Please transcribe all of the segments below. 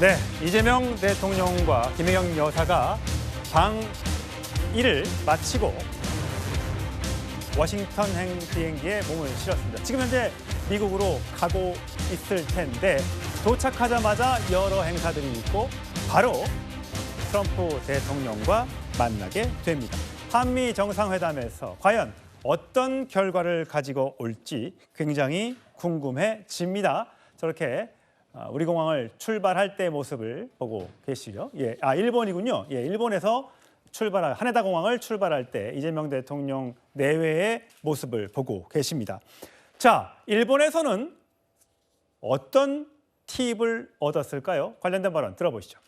네, 이재명 대통령과 김혜경 여사가 방일을 마치고 워싱턴행 비행기에 몸을 실었습니다. 지금 현재 미국으로 가고 있을 텐데 도착하자마자 여러 행사들이 있고 바로 트럼프 대통령과 만나게 됩니다. 한미 정상회담에서 과연 어떤 결과를 가지고 올지 굉장히 궁금해집니다. 저렇게 우리 공항을 출발할 때 모습을 보고 계시죠. 일본이군요. 일본에서 하네다 공항을 출발할 때 이재명 대통령 내외의 모습을 보고 계십니다. 자, 일본에서는 어떤 팁을 얻었을까요? 관련된 발언 들어보시죠.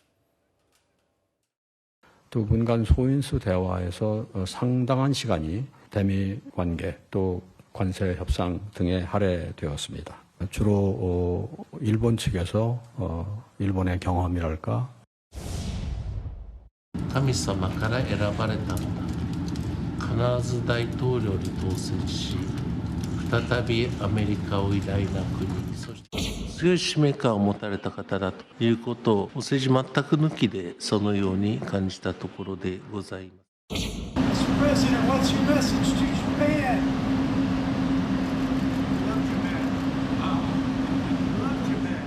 두 분 간 소인수 대화에서 상당한 시간이 대미 관계 또 관세 협상 등에 할애되었습니다. 주로 일본 측에서 일본의 경험이랄까 神様から選ばれたんだ。必ず大統領に当選し、再びアメリカを偉大な国に、そして強い使命感を持たれた方だということを、政治全く抜きでそのように感じたところでございます。Mr. President, what's your message to Japan? Love Japan. Love Japan.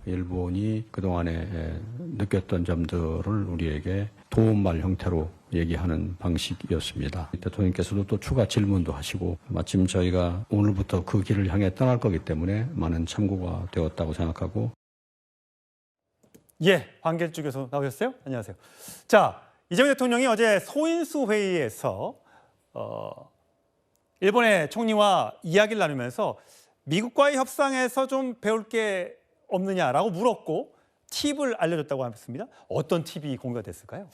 일본이 그동안에 느꼈던 점들을 우리에게 도움말 형태로 얘기하는 방식이었습니다. 대통령께서도 또 추가 질문도 하시고 마침 저희가 오늘부터 그 길을 향해 떠날 거기 때문에 많은 참고가 되었다고 생각하고. 황길주 교수 나오셨어요? 안녕하세요. 자, 이재명 대통령이 어제 소인수 회의에서 일본의 총리와 이야기를 나누면서 미국과의 협상에서 좀 배울 게 없느냐라고 물었고 팁을 알려줬다고 했습니다. 어떤 팁이 공유가 됐을까요?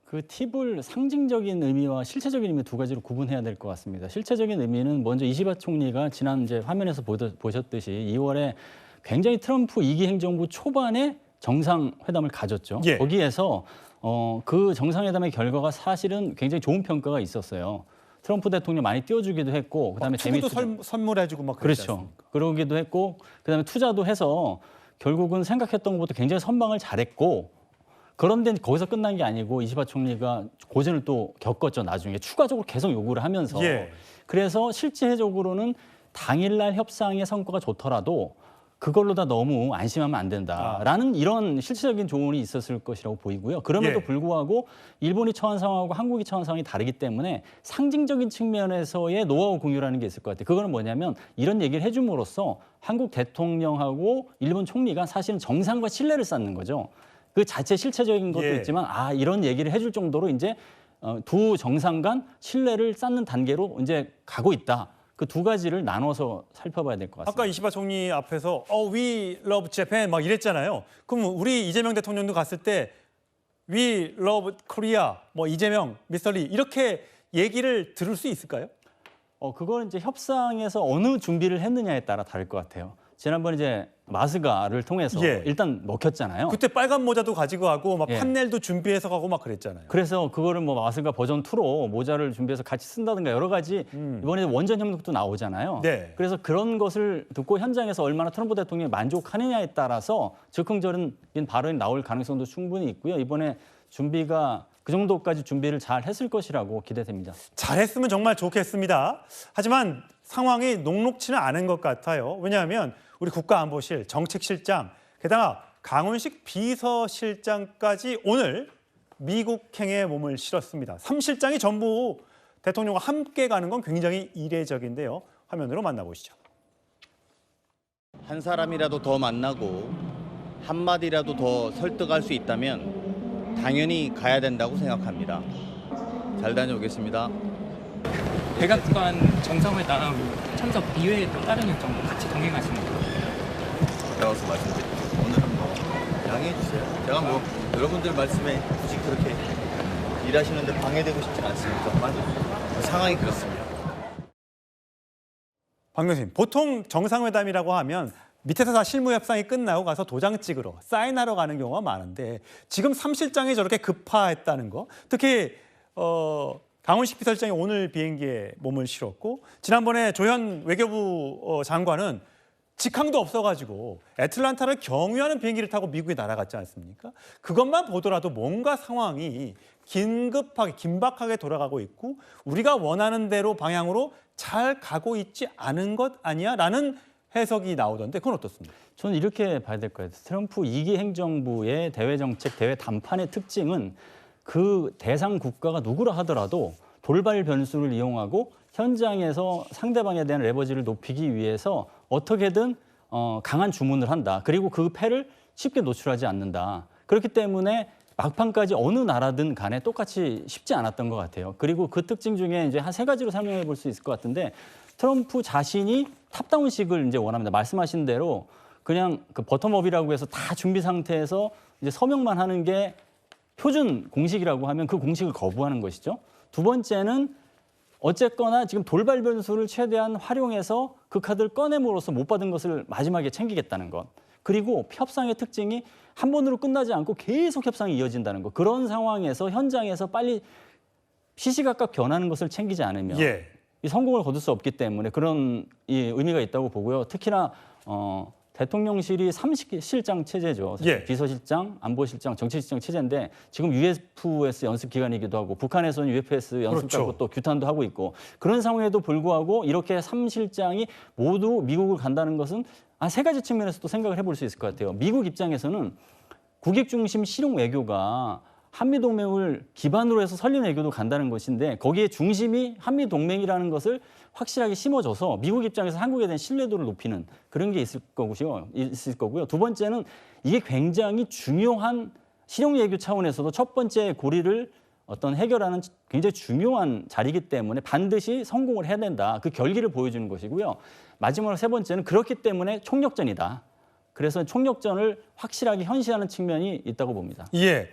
그 팁을 상징적인 의미와 실체적인 의미 두 가지로 구분해야 될 것 같습니다. 실체적인 의미는 먼저 이시바 총리가 지난 이제 화면에서 보셨듯이 2월에 굉장히 트럼프 2기 행정부 초반에 정상회담을 가졌죠. 거기에서 그 정상회담의 결과가 사실은 굉장히 좋은 평가가 있었어요. 트럼프 대통령 많이 띄워주기도 했고, 그다음에 투구도 선물해주고 막 그랬지 그렇죠. 않습니까? 그러기도 했고, 그다음에 투자도 해서 결국은 생각했던 것보다 굉장히 선방을 잘했고, 그런데 거기서 끝난 게 아니고 이시바 총리가 고전을 또 겪었죠. 나중에 추가적으로 계속 요구를 하면서. 그래서 실제적으로는 당일날 협상의 성과가 좋더라도 그걸로 다 너무 안심하면 안 된다라는 이런 실질적인 조언이 있었을 것이라고 보이고요. 그럼에도 불구하고 일본이 처한 상황하고 한국이 처한 상황이 다르기 때문에 상징적인 측면에서의 노하우 공유라는 게 있을 것 같아요. 그거는 뭐냐면 이런 얘기를 해줌으로써 한국 대통령하고 일본 총리가 사실은 정상과 신뢰를 쌓는 거죠. 그 자체 실체적인 것도 있지만 이런 얘기를 해줄 정도로 이제 두 정상 간 신뢰를 쌓는 단계로 이제 가고 있다. 그 두 가지를 나눠서 살펴봐야 될 것 같습니다. 아까 이시바 총리 앞에서 We love Japan 막 이랬잖아요. 그럼 우리 이재명 대통령도 갔을 때 We love Korea, 뭐 이재명, 미스터 리 이렇게 얘기를 들을 수 있을까요? 그건 이제 협상에서 어느 준비를 했느냐에 따라 다를 것 같아요. 지난번 이제 마스가를 통해서 일단 먹혔잖아요. 그때 빨간 모자도 가지고 가고 막 판넬도 준비해서 가고 막 그랬잖아요. 그래서 그거를 뭐 마스가 버전 2로 모자를 준비해서 같이 쓴다든가 여러 가지 이번에 원전 협력도 나오잖아요. 그래서 그런 것을 듣고 현장에서 얼마나 트럼프 대통령이 만족하느냐에 따라서 즉흥적인 발언이 나올 가능성도 충분히 있고요. 이번에 준비가 그 정도까지 준비를 잘 했을 것이라고 기대됩니다. 잘했으면 정말 좋겠습니다. 하지만 상황이 녹록치는 않은 것 같아요. 왜냐하면 우리 국가안보실 정책실장, 게다가 강훈식 비서실장까지 오늘 미국행에 몸을 실었습니다. 3실장이 전부 대통령과 함께 가는 건 굉장히 이례적인데요. 화면으로 만나보시죠. 한 사람이라도 더 만나고 한마디라도 더 설득할 수 있다면 당연히 가야 된다고 생각합니다. 잘 다녀오겠습니다. 백악관 정상회담 참석 이외에 또 다른 일정도 같이 동행하시는 거예요? 나와서 말씀드릴게요. 오늘은 뭐 양해해 주세요. 제가 뭐 여러분들 말씀에 굳이 그렇게 일하시는데 방해되고 싶진 않습니다만 상황이 그렇습니다. 박 교수님, 보통 정상회담이라고 하면 밑에서 다 실무 협상이 끝나고 가서 도장 찍으러 사인하러 가는 경우가 많은데 지금 3실장이 저렇게 급파했다는 거, 특히 강훈식 비서실장이 오늘 비행기에 몸을 실었고 지난번에 조현 외교부 장관은 직항도 없어가지고 애틀란타를 경유하는 비행기를 타고 미국에 날아갔지 않습니까? 그것만 보더라도 뭔가 상황이 긴급하게 긴박하게 돌아가고 있고 우리가 원하는 대로 방향으로 잘 가고 있지 않은 것 아니야라는 해석이 나오던데 그건 어떻습니까? 저는 이렇게 봐야 될 것 같아요. 트럼프 2기 행정부의 대외 정책, 대외 담판의 특징은 그 대상 국가가 누구라 하더라도 돌발 변수를 이용하고 현장에서 상대방에 대한 레버지를 높이기 위해서 어떻게든 강한 주문을 한다. 그리고 그 패를 쉽게 노출하지 않는다. 그렇기 때문에 막판까지 어느 나라든 간에 똑같이 쉽지 않았던 것 같아요. 그리고 그 특징 중에 이제 한 3가지로 설명해 볼 수 있을 것 같은데 트럼프 자신이 탑다운식을 이제 원합니다. 말씀하신 대로 그냥 그 버텀업이라고 해서 다 준비 상태에서 이제 서명만 하는 게 표준 공식이라고 하면 그 공식을 거부하는 것이죠. 두 번째는 어쨌거나 지금 돌발 변수를 최대한 활용해서 그 카드를 꺼내므로써 못 받은 것을 마지막에 챙기겠다는 것. 그리고 협상의 특징이 한 번으로 끝나지 않고 계속 협상이 이어진다는 것. 그런 상황에서 현장에서 빨리 시시각각 변하는 것을 챙기지 않으면 예. 이 성공을 거둘 수 없기 때문에 그런 이 의미가 있다고 보고요. 특히나 대통령실이 3실장 체제죠. 예. 비서실장, 안보실장, 정책실장 체제인데 지금 UFS 연습 기간이기도 하고 북한에서는 UFS 연습 그렇죠. 갖고 또 규탄도 하고 있고 그런 상황에도 불구하고 이렇게 3실장이 모두 미국을 간다는 것은 3가지 측면에서도 생각을 해볼 수 있을 것 같아요. 미국 입장에서는 국익 중심 실용 외교가 한미동맹을 기반으로 해서 설린 외교도 간다는 것인데 거기에 중심이 한미동맹이라는 것을 확실하게 심어줘서 미국 입장에서 한국에 대한 신뢰도를 높이는 그런 게 있을 거고요. 두 번째는 이게 굉장히 중요한 실용 외교 차원에서도 첫 번째 고리를 어떤 해결하는 굉장히 중요한 자리이기 때문에 반드시 성공을 해야 된다. 그 결기를 보여주는 것이고요. 마지막으로 3번째는 그렇기 때문에 총력전이다. 그래서 총력전을 확실하게 현시하는 측면이 있다고 봅니다. 예.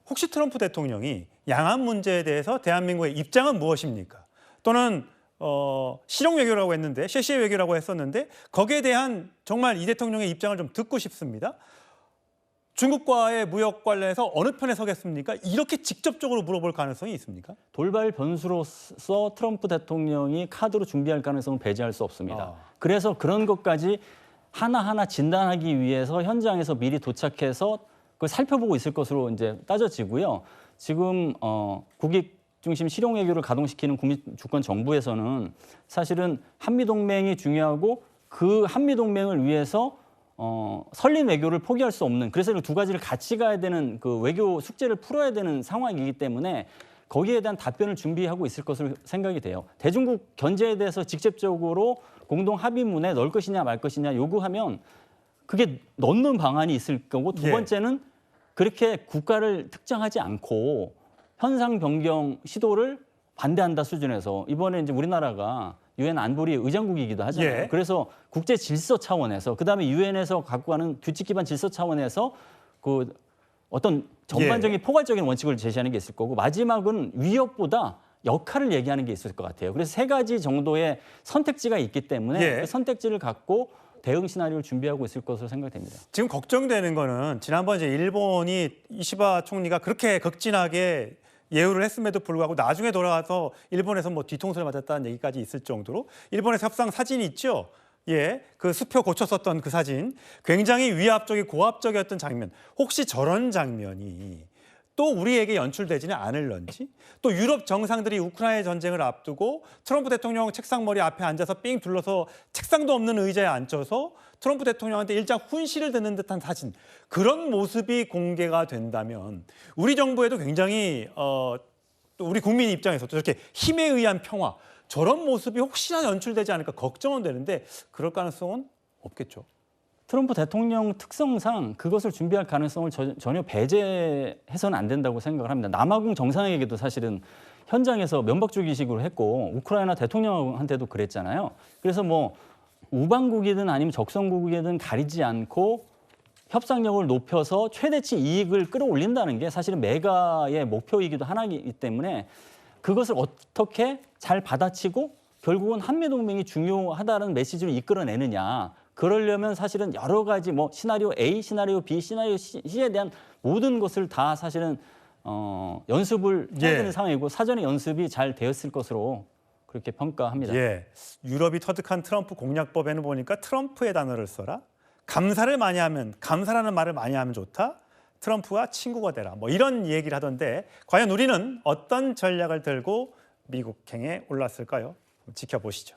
혹시 트럼프 대통령이 양안 문제에 대해서 대한민국의 입장은 무엇입니까? 또는 실용 외교라고 했는데 셰시의 외교라고 했었는데 거기에 대한 정말 이 대통령의 입장을 좀 듣고 싶습니다. 중국과의 무역 관련해서 어느 편에 서겠습니까? 이렇게 직접적으로 물어볼 가능성이 있습니까? 돌발 변수로서 트럼프 대통령이 카드로 준비할 가능성은 배제할 수 없습니다. 그래서 그런 것까지 하나하나 진단하기 위해서 현장에서 미리 도착해서 그걸 살펴보고 있을 것으로 이제 따져지고요. 지금 국익 중심 실용 외교를 가동시키는 국민 주권 정부에서는 사실은 한미 동맹이 중요하고 그 한미 동맹을 위해서 설린 외교를 포기할 수 없는 그래서 이 2가지를 같이 가야 되는 그 외교 숙제를 풀어야 되는 상황이기 때문에 거기에 대한 답변을 준비하고 있을 것으로 생각이 돼요. 대중국 견제에 대해서 직접적으로 공동 합의문에 넣을 것이냐 말 것이냐 요구하면 그게 넣는 방안이 있을 거고 두 예. 번째는 그렇게 국가를 특정하지 않고 현상 변경 시도를 반대한다 수준에서 이번에 이제 우리나라가 유엔 안보리 의장국이기도 하잖아요. 예. 그래서 국제 질서 차원에서 그다음에 유엔에서 갖고 가는 규칙 기반 질서 차원에서 그 어떤 전반적인 포괄적인 원칙을 제시하는 게 있을 거고 마지막은 위협보다 역할을 얘기하는 게 있을 것 같아요. 그래서 3가지 정도의 선택지가 있기 때문에 예. 그 선택지를 갖고 대응 시나리오를 준비하고 있을 것으로 생각됩니다. 지금 걱정되는 거는 지난번 이제 일본이 이시바 총리가 그렇게 극진하게 예우를 했음에도 불구하고 나중에 돌아와서 일본에서 뭐 뒤통수를 맞았다는 얘기까지 있을 정도로 일본에서 협상 사진이 있죠. 예, 그 수표 고쳤었던 그 사진 굉장히 위압적이고 고압적이었던 장면. 혹시 저런 장면이 또 우리에게 연출되지는 않을런지 또 유럽 정상들이 우크라이나 전쟁을 앞두고 트럼프 대통령 책상 머리 앞에 앉아서 삥 둘러서 책상도 없는 의자에 앉아서 트럼프 대통령한테 일장 훈시를 듣는 듯한 사진 그런 모습이 공개가 된다면 우리 정부에도 굉장히 또 우리 국민 입장에서도 저렇게 힘에 의한 평화 저런 모습이 혹시나 연출되지 않을까 걱정은 되는데 그럴 가능성은 없겠죠. 트럼프 대통령 특성상 그것을 준비할 가능성을 전혀 배제해서는 안 된다고 생각을 합니다. 남아공 정상에게도 사실은 현장에서 면박주기식으로 했고 우크라이나 대통령한테도 그랬잖아요. 그래서 뭐 우방국이든 아니면 적성국이든 가리지 않고 협상력을 높여서 최대치 이익을 끌어올린다는 게 사실은 메가의 목표이기도 하나이기 때문에 그것을 어떻게 잘 받아치고 결국은 한미동맹이 중요하다는 메시지를 이끌어내느냐. 그러려면 사실은 여러 가지 뭐 시나리오 A, 시나리오 B, 시나리오 C에 대한 모든 것을 다 사실은 연습을 해야 되는 상황이고 사전에 연습이 잘 되었을 것으로 그렇게 평가합니다. 예, 유럽이 터득한 트럼프 공약법에는 보니까 트럼프의 단어를 써라. 감사를 많이 하면, 감사라는 말을 많이 하면 좋다. 트럼프와 친구가 되라. 뭐 이런 얘기를 하던데 과연 우리는 어떤 전략을 들고 미국행에 올랐을까요? 지켜보시죠.